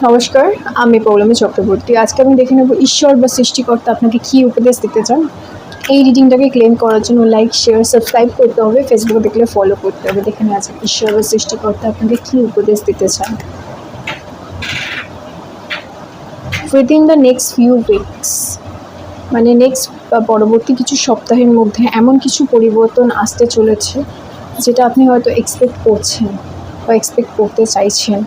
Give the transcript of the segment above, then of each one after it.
নমস্কার, আমি পৌলমী চক্রবর্তী। আজকে আমি দেখে নেব ঈশ্বর বা সৃষ্টিকর্তা আপনাকে কী উপদেশ দিতে চান। এই রিডিংটাকে ক্লেম করার জন্য লাইক, শেয়ার, সাবস্ক্রাইব করতে হবে। ফেসবুকে দেখলে ফলো করতে হবে। দেখে নেওয়া যাক ঈশ্বর বা সৃষ্টিকর্তা আপনাকে কী উপদেশ দিতে চান। Within the next few weeks, মানে নেক্সট বা পরবর্তী কিছু সপ্তাহের মধ্যে এমন কিছু পরিবর্তন আসতে চলেছে যেটা আপনি হয়তো এক্সপেক্ট করছেন বা এক্সপেক্ট করতে চাইছেন।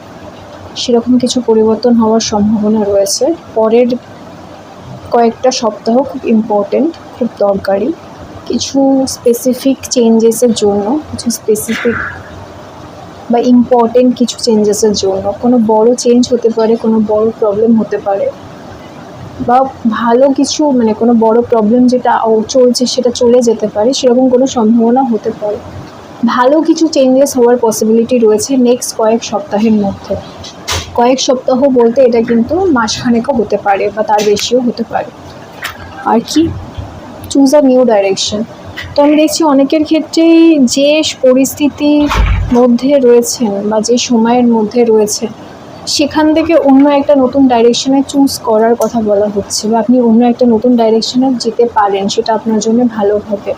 সেরকম কিছু পরিবর্তন হওয়ার সম্ভাবনা রয়েছে। পরের কয়েকটা সপ্তাহ খুব ইম্পর্টেন্ট, খুব দরকারি। কিছু স্পেসিফিক চেঞ্জেসের জন্য, কিছু স্পেসিফিক বা ইম্পর্টেন্ট কিছু চেঞ্জেসের জন্য, কোনো বড় চেঞ্জ হতে পারে, কোনো বড় প্রবলেম হতে পারে, বা ভালো কিছু মানে কোনো বড় প্রবলেম যেটা চলছে সেটা চলে যেতে পারে, সেরকম কোনো সম্ভাবনা হতে পারে। ভালো কিছু চেঞ্জেস হওয়ার পসিবিলিটি রয়েছে নেক্সট কয়েক সপ্তাহের মধ্যে। কয়েক সপ্তাহ বলতে এটা কিন্তু মাসখানেকও হতে পারে বা তার বেশিও হতে পারে। আর কি, চুজ আ নিউ ডাইরেকশন। তো আমি দেখছি অনেকের ক্ষেত্রেই যে পরিস্থিতির মধ্যে রয়েছেন বা যে সময়ের মধ্যে রয়েছে সেখান থেকে অন্য একটা নতুন ডাইরেকশনে চুজ করার কথা বলা হচ্ছে, বা আপনি অন্য একটা নতুন ডাইরেকশনে যেতে পারেন, সেটা আপনার জন্য ভালো হবে।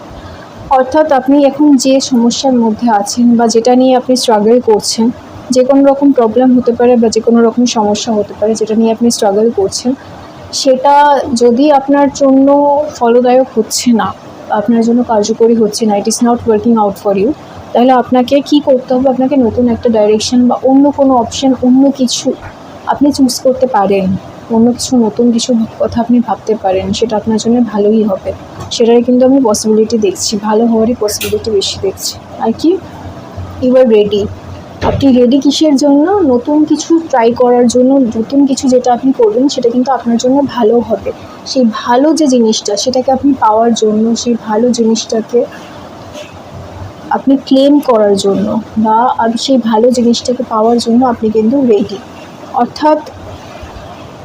অর্থাৎ আপনি এখন যে সমস্যার মধ্যে আছেন বা যেটা নিয়ে আপনি স্ট্রাগল করছেন, যে কোনো রকম প্রবলেম হতে পারে বা যে কোনো রকম সমস্যা হতে পারে যেটা নিয়ে আপনি স্ট্রাগল করছেন, সেটা যদি আপনার জন্য ফলদায়ক হচ্ছে না, আপনার জন্য কার্যকরী হচ্ছে না, it is not working out for you, তাহলে আপনাকে কি করতে হবে? আপনাকে নতুন একটা ডাইরেকশন বা অন্য কোনো অপশন, অন্য কিছু আপনি চুজ করতে পারেন। অন্য কিছু, নতুন কিছু কথা আপনি ভাবতে পারেন, সেটা আপনার জন্য ভালোই হবে। সেটারই কিন্তু আমি পসিবিলিটি দেখছি, ভালো হওয়ারই পসিবিলিটি বেশি দেখছি। আর কি, ইউ আর রেডি। আপনি রেডি কিসের জন্য? নতুন কিছু ট্রাই করার জন্য। নতুন কিছু যেটা আপনি করবেন সেটা কিন্তু আপনার জন্য ভালো হবে। সেই ভালো যে জিনিসটা সেটাকে আপনি পাওয়ার জন্য, সেই ভালো জিনিসটাকে আপনি ক্লেম করার জন্য, বা সেই ভালো জিনিসটাকে পাওয়ার জন্য আপনি কিন্তু রেডি। অর্থাৎ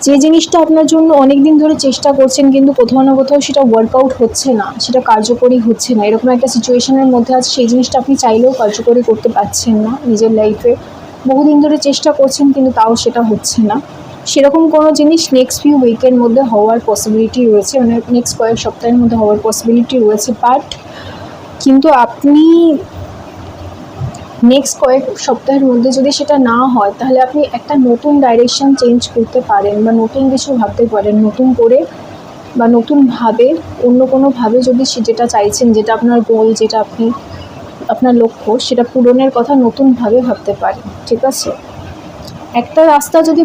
যে জিনিসটা আপনার জন্য অনেক দিন ধরে চেষ্টা করছেন কিন্তু কোথাও না কোথাও সেটা ওয়ার্কআউট হচ্ছে না, সেটা কার্যকরী হচ্ছে না, এরকম একটা সিচুয়েশনের মধ্যে আছে, সেই জিনিসটা আপনি চাইলেও কার্যকরী করতে পারছেন না নিজের লাইফে। বহুদিন ধরে চেষ্টা করছেন কিন্তু তাও সেটা হচ্ছে না। সেরকম কোনো জিনিস নেক্সট ফিউ উইকের মধ্যে হওয়ার পসিবিলিটি রয়েছে, মানে নেক্সট কয়েক সপ্তাহের মধ্যে হওয়ার পসিবিলিটি রয়েছে। বাট কিন্তু আপনি নেক্সট কয়েক সপ্তাহের মধ্যে যদি সেটা না হয়, তাহলে আপনি একটা নতুন ডাইরেকশন চেঞ্জ করতে পারেন বা নতুন কিছু ভাবতে পারেন, নতুন করে বা নতুনভাবে, অন্য কোনোভাবে যদি যেটা চাইছেন, যেটা আপনার গোল, যেটা আপনি আপনার লক্ষ্য, সেটা পূরণের কথা নতুনভাবে ভাবতে পারেন। ঠিক আছে, একটা রাস্তা যদি